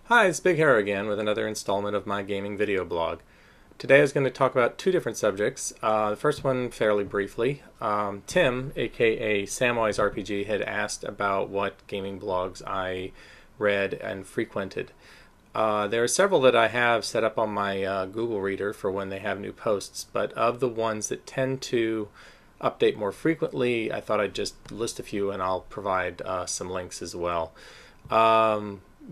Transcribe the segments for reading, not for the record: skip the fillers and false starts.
Hi, it's Bighara again with another installment of my gaming video blog. Today I was going to talk about two different subjects. The first one fairly briefly. Tim, aka Samwise RPG, had asked about what gaming blogs I read and frequented. There are several that I have set up on my Google Reader for when they have new posts, but of the ones that tend to update more frequently, I thought I'd just list a few and I'll provide some links as well.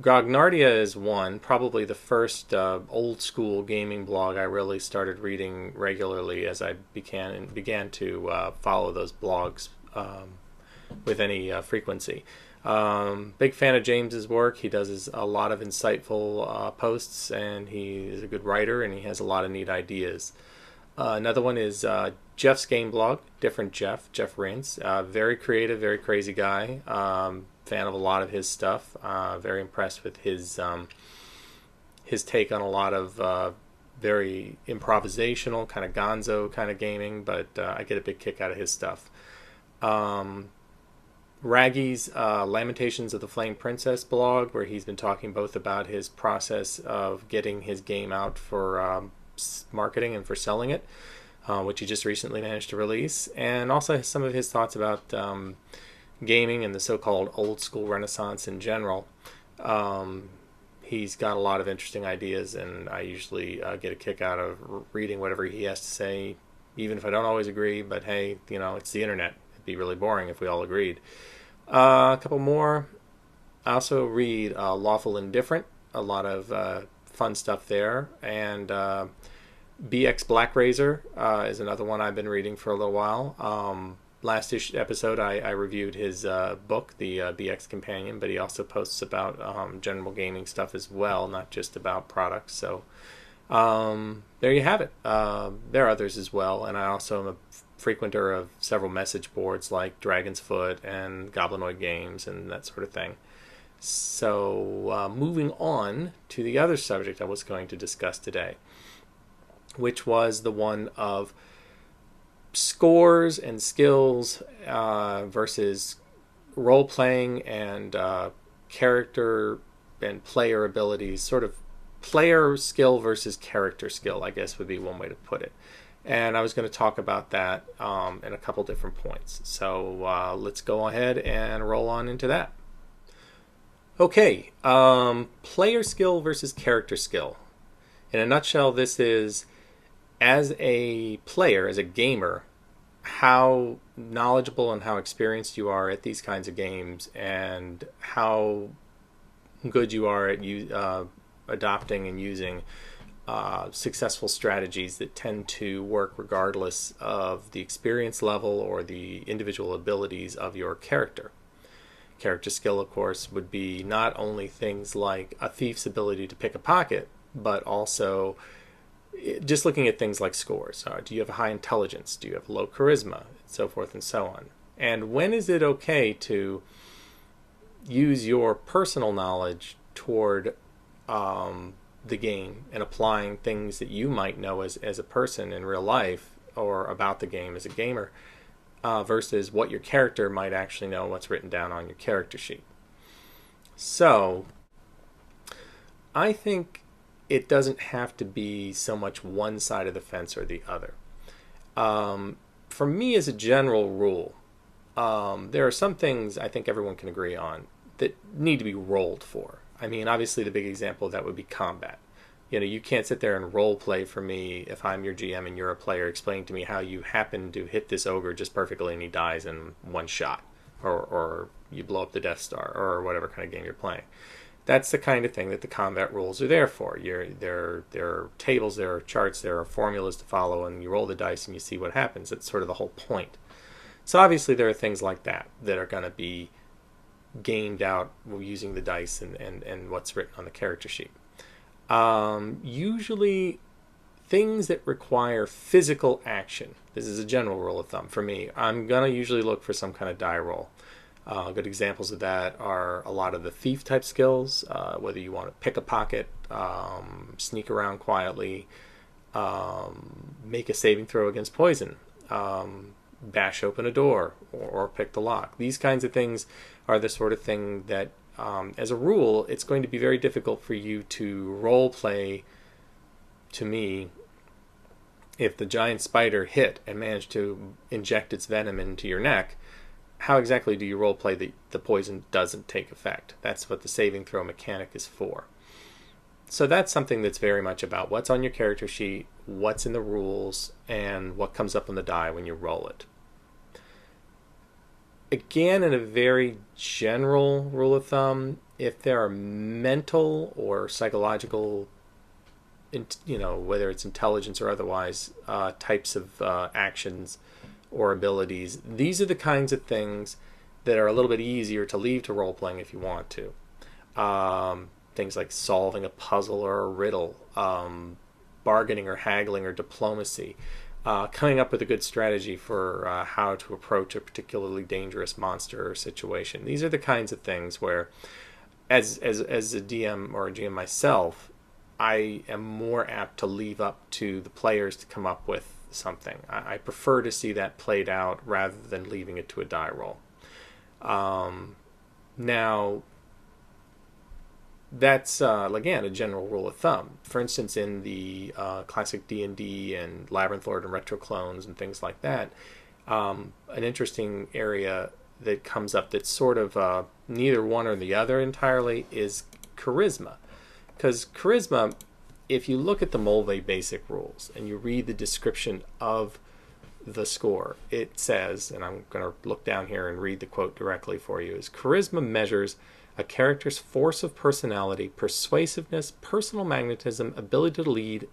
Grognardia is one, probably the first old school gaming blog I really started reading regularly as I began to follow those blogs with any frequency. Big fan of James's work. He does a lot of insightful posts, and he is a good writer, and he has a lot of neat ideas. Another one is Jeff's game blog, Different Jeff Rins. Very creative, very crazy guy. Fan of a lot of his stuff. Very impressed with his take on a lot of very improvisational, kind of gonzo kind of gaming, but I get a big kick out of his stuff. Raggy's Lamentations of the Flame Princess blog, where he's been talking both about his process of getting his game out for marketing and for selling it, which he just recently managed to release, and also some of his thoughts about gaming and the so-called old school renaissance in general. He's got a lot of interesting ideas, and I usually get a kick out of reading whatever he has to say, even if I don't always agree. But hey, it's the internet. It'd be really boring if we all agreed. A couple more. I also read Lawful Indifferent, a lot of fun stuff there, and BX Black Razor is another one I've been reading for a little while. Last episode I reviewed his book, the BX Companion, but he also posts about general gaming stuff as well, not just about products. So there you have it. There are others as well, and I also am a frequenter of several message boards like Dragon's Foot and Goblinoid Games and that sort of thing. So moving on to the other subject I was going to discuss today, which was the one of scores and skills versus role-playing and character and player abilities, sort of player skill versus character skill, I guess would be one way to put it. And I was going to talk about that in a couple different points. So let's go ahead and roll on into that. Okay, player skill versus character skill. In a nutshell, this is, as a player, as a gamer, how knowledgeable and how experienced you are at these kinds of games, and how good you are at adopting and using successful strategies that tend to work regardless of the experience level or the individual abilities of your character. Character skill, of course, would be not only things like a thief's ability to pick a pocket, but also just looking at things like scores. Do you have a high intelligence? Do you have low charisma? And so forth and so on. And when is it okay to use your personal knowledge toward the game and applying things that you might know as a person in real life or about the game as a gamer versus what your character might actually know, what's written down on your character sheet? So I think it doesn't have to be so much one side of the fence or the other. For me, as a general rule, there are some things I think everyone can agree on that need to be rolled for. I mean, obviously the big example of that would be combat. You can't sit there and role play for me if I'm your GM and you're a player, explaining to me how you happen to hit this ogre just perfectly and he dies in one shot, or you blow up the Death Star, or whatever kind of game you're playing. That's the kind of thing that the combat rules are there for. There are tables, there are charts, there are formulas to follow, and you roll the dice and you see what happens. That's sort of the whole point. So obviously there are things like that that are going to be gamed out using the dice and what's written on the character sheet. Usually things that require physical action, this is a general rule of thumb for me, I'm going to usually look for some kind of die roll. Good examples of that are a lot of the thief type skills, whether you want to pick a pocket, sneak around quietly, make a saving throw against poison, bash open a door, or pick the lock. These kinds of things are the sort of thing that as a rule, it's going to be very difficult for you to role play, to me, if the giant spider hit and managed to inject its venom into your neck. How exactly do you role play that the poison doesn't take effect? That's what the saving throw mechanic is for. So that's something that's very much about what's on your character sheet, what's in the rules, and what comes up on the die when you roll it. Again, in a very general rule of thumb, if there are mental or psychological, whether it's intelligence or otherwise, types of actions or abilities, these are the kinds of things that are a little bit easier to leave to role-playing if you want to. Things like solving a puzzle or a riddle, bargaining or haggling or diplomacy, coming up with a good strategy for how to approach a particularly dangerous monster or situation. These are the kinds of things where, as a DM or a GM myself, I am more apt to leave up to the players to come up with something. I prefer to see that played out rather than leaving it to a die roll. Now, that's, again, a general rule of thumb. For instance, in the classic D&D and Labyrinth Lord and Retro Clones and things like that, an interesting area that comes up that's sort of neither one or the other entirely is charisma. Because charisma, if you look at the Mulvey basic rules and you read the description of the score, it says, and I'm going to look down here and read the quote directly for you, is charisma measures a character's force of personality, persuasiveness, personal magnetism, ability to lead,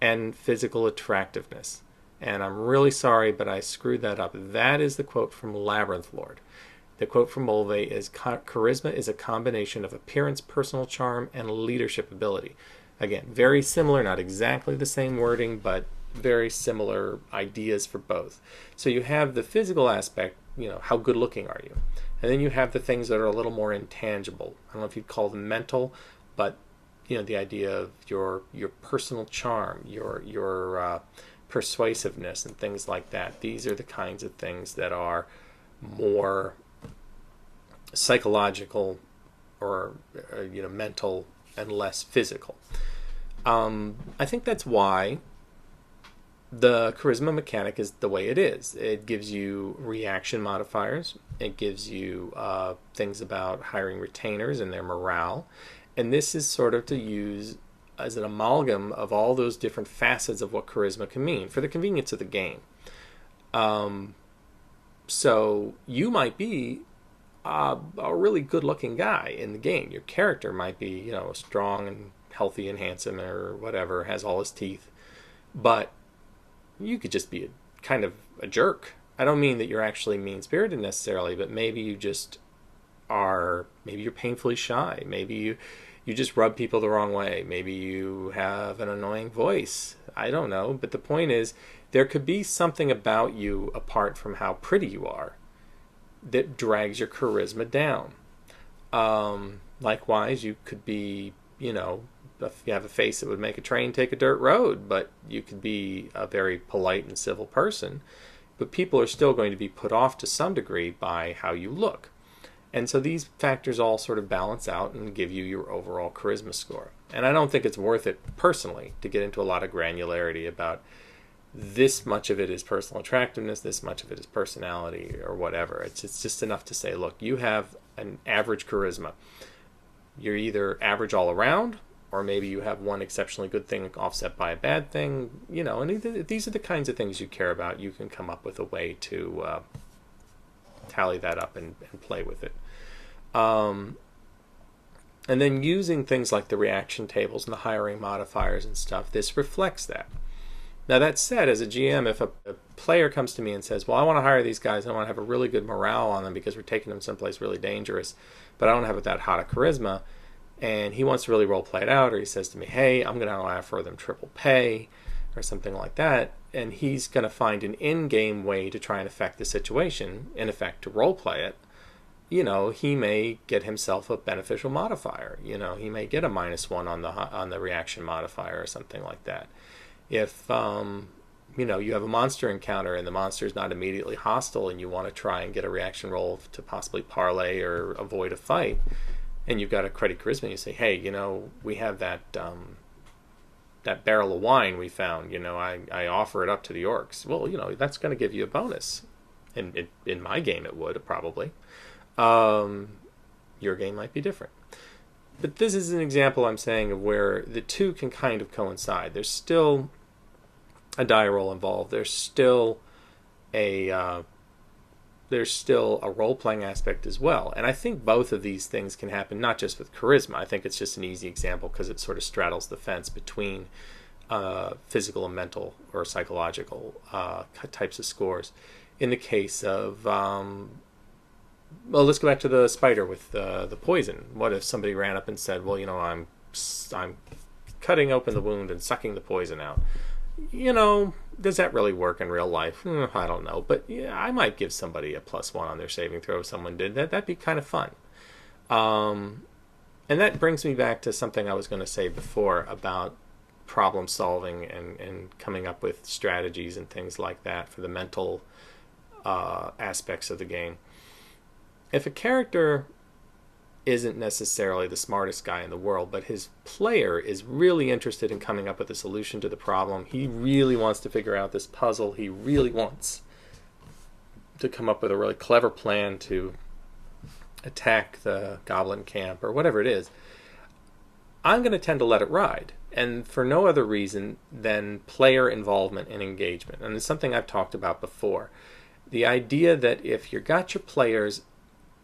and physical attractiveness. And I'm really sorry, but I screwed that up. That is the quote from Labyrinth Lord. The quote from Mulvey is, charisma is a combination of appearance, personal charm, and leadership ability. Again, very similar, not exactly the same wording, but very similar ideas for both. So you have the physical aspect, how good looking are you? And then you have the things that are a little more intangible. I don't know if you'd call them mental, but the idea of your personal charm, your persuasiveness and things like that. These are the kinds of things that are more psychological or mental and less physical. I think that's why the charisma mechanic is the way it is. It gives you reaction modifiers. It gives you things about hiring retainers and their morale. And this is sort of to use as an amalgam of all those different facets of what charisma can mean for the convenience of the game. So you might be a really good-looking guy in the game. Your character might be, strong and healthy and handsome or whatever, has all his teeth. But you could just be kind of a jerk. I don't mean that you're actually mean-spirited necessarily, but maybe you just are, maybe you're painfully shy. Maybe you just rub people the wrong way. Maybe you have an annoying voice. I don't know. But the point is, there could be something about you apart from how pretty you are that drags your charisma down. Likewise, you could be, if you have a face that would make a train take a dirt road, but you could be a very polite and civil person. But people are still going to be put off to some degree by how you look. And so these factors all sort of balance out and give you your overall charisma score. And I don't think it's worth it personally to get into a lot of granularity about this much of it is personal attractiveness, this much of it is personality or whatever. It's just enough to say, look, you have an average charisma. You're either average all around, or maybe you have one exceptionally good thing offset by a bad thing, and these are the kinds of things you care about. You can come up with a way to tally that up and play with it. And then using things like the reaction tables and the hiring modifiers and stuff, this reflects that. Now that said, as a GM, if a player comes to me and says, well, I want to hire these guys, I want to have a really good morale on them because we're taking them someplace really dangerous, but I don't have that hot a charisma, and he wants to really role play it out, or he says to me, hey, I'm going to offer them triple pay or something like that, and he's going to find an in-game way to try and affect the situation, in effect to role play it, he may get himself a beneficial modifier. He may get a -1 on the reaction modifier or something like that. If you have a monster encounter and the monster is not immediately hostile and you want to try and get a reaction roll to possibly parlay or avoid a fight, and you've got a credit charisma, you say, hey, we have that barrel of wine we found, I offer it up to the orcs. Well, that's going to give you a bonus. And in my game, it would probably. Your game might be different. But this is an example I'm saying of where the two can kind of coincide. There's still a die roll involved. There's still a role-playing aspect as well. And I think both of these things can happen, not just with charisma. I think it's just an easy example because it sort of straddles the fence between physical and mental or psychological types of scores. In the case of, let's go back to the spider with the poison. What if somebody ran up and said, well, I'm cutting open the wound and sucking the poison out? Does that really work in real life? I don't know. But yeah, I might give somebody a +1 on their saving throw if someone did that. That'd be kind of fun. And that brings me back to something I was going to say before about problem solving and coming up with strategies and things like that for the mental aspects of the game. If a character isn't necessarily the smartest guy in the world, but his player is really interested in coming up with a solution to the problem, he really wants to figure out this puzzle, he really wants to come up with a really clever plan to attack the goblin camp or whatever it is, I'm going to tend to let it ride. And for no other reason than player involvement and engagement. And it's something I've talked about before. The idea that if you've got your players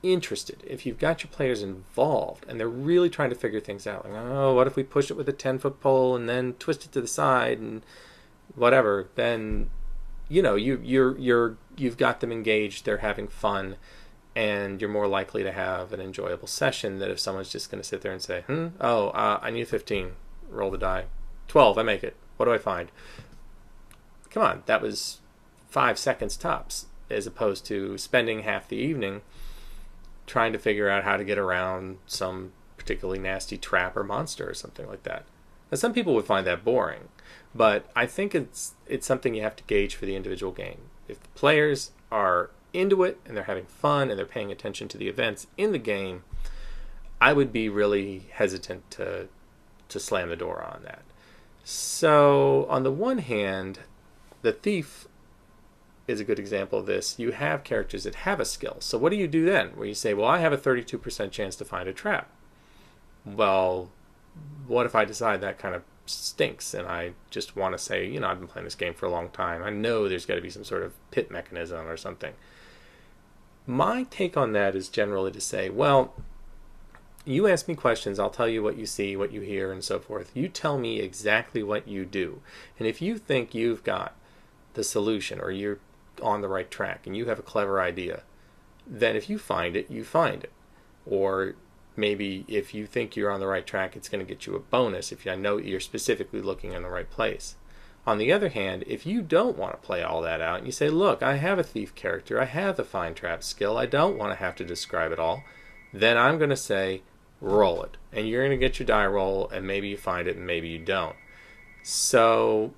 interested, if you've got your players involved and they're really trying to figure things out, like, oh, what if we push it with a 10-foot pole and then twist it to the side and whatever, then you've got them engaged, they're having fun, and you're more likely to have an enjoyable session than if someone's just going to sit there and say, I need a 15, roll the die, 12, I make it, what do I find? Come on, that was 5 seconds tops, as opposed to spending half the evening trying to figure out how to get around some particularly nasty trap or monster or something like that. Now, some people would find that boring, but I think it's something you have to gauge for the individual game. If the players are into it and they're having fun and they're paying attention to the events in the game, I would be really hesitant to slam the door on that. So on the one hand, the thief is a good example of this. You have characters that have a skill. So what do you do then? Where you say, well, I have a 32% chance to find a trap. Well, what if I decide that kind of stinks and I just want to say, I've been playing this game for a long time. I know there's got to be some sort of pit mechanism or something. My take on that is generally to say, well, you ask me questions, I'll tell you what you see, what you hear, and so forth. You tell me exactly what you do. And if you think you've got the solution or you're on the right track and you have a clever idea, then if you find it, you find it. Or maybe if you think you're on the right track, it's going to get you a bonus if I know you're specifically looking in the right place. On the other hand, if you don't want to play all that out and you say, look, I have a thief character, I have the find trap skill, I don't want to have to describe it all, then I'm going to say, roll it. And you're going to get your die roll, and maybe you find it and maybe you don't. So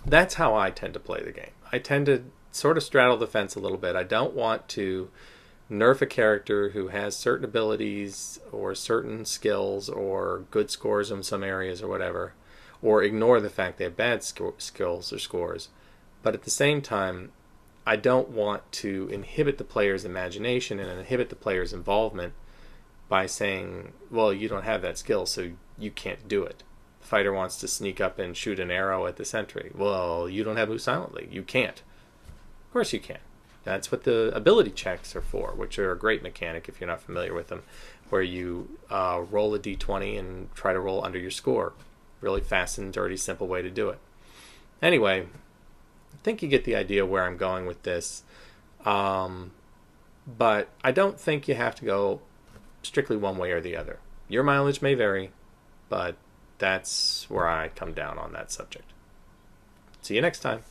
that's how I tend to play the game. I tend to sort of straddle the fence a little bit. I don't want to nerf a character who has certain abilities or certain skills or good scores in some areas or whatever, or ignore the fact they have bad skills or scores. But at the same time, I don't want to inhibit the player's imagination and inhibit the player's involvement by saying, well, you don't have that skill, so you can't do it. The fighter wants to sneak up and shoot an arrow at the sentry. Well, you don't have move silently. You can't. Of course you can. That's what the ability checks are for, which are a great mechanic if you're not familiar with them, where you roll a d20 and try to roll under your score. Really fast and dirty, simple way to do it. Anyway, I think you get the idea where I'm going with this. But I don't think you have to go strictly one way or the other. Your mileage may vary, but that's where I come down on that subject. See you next time.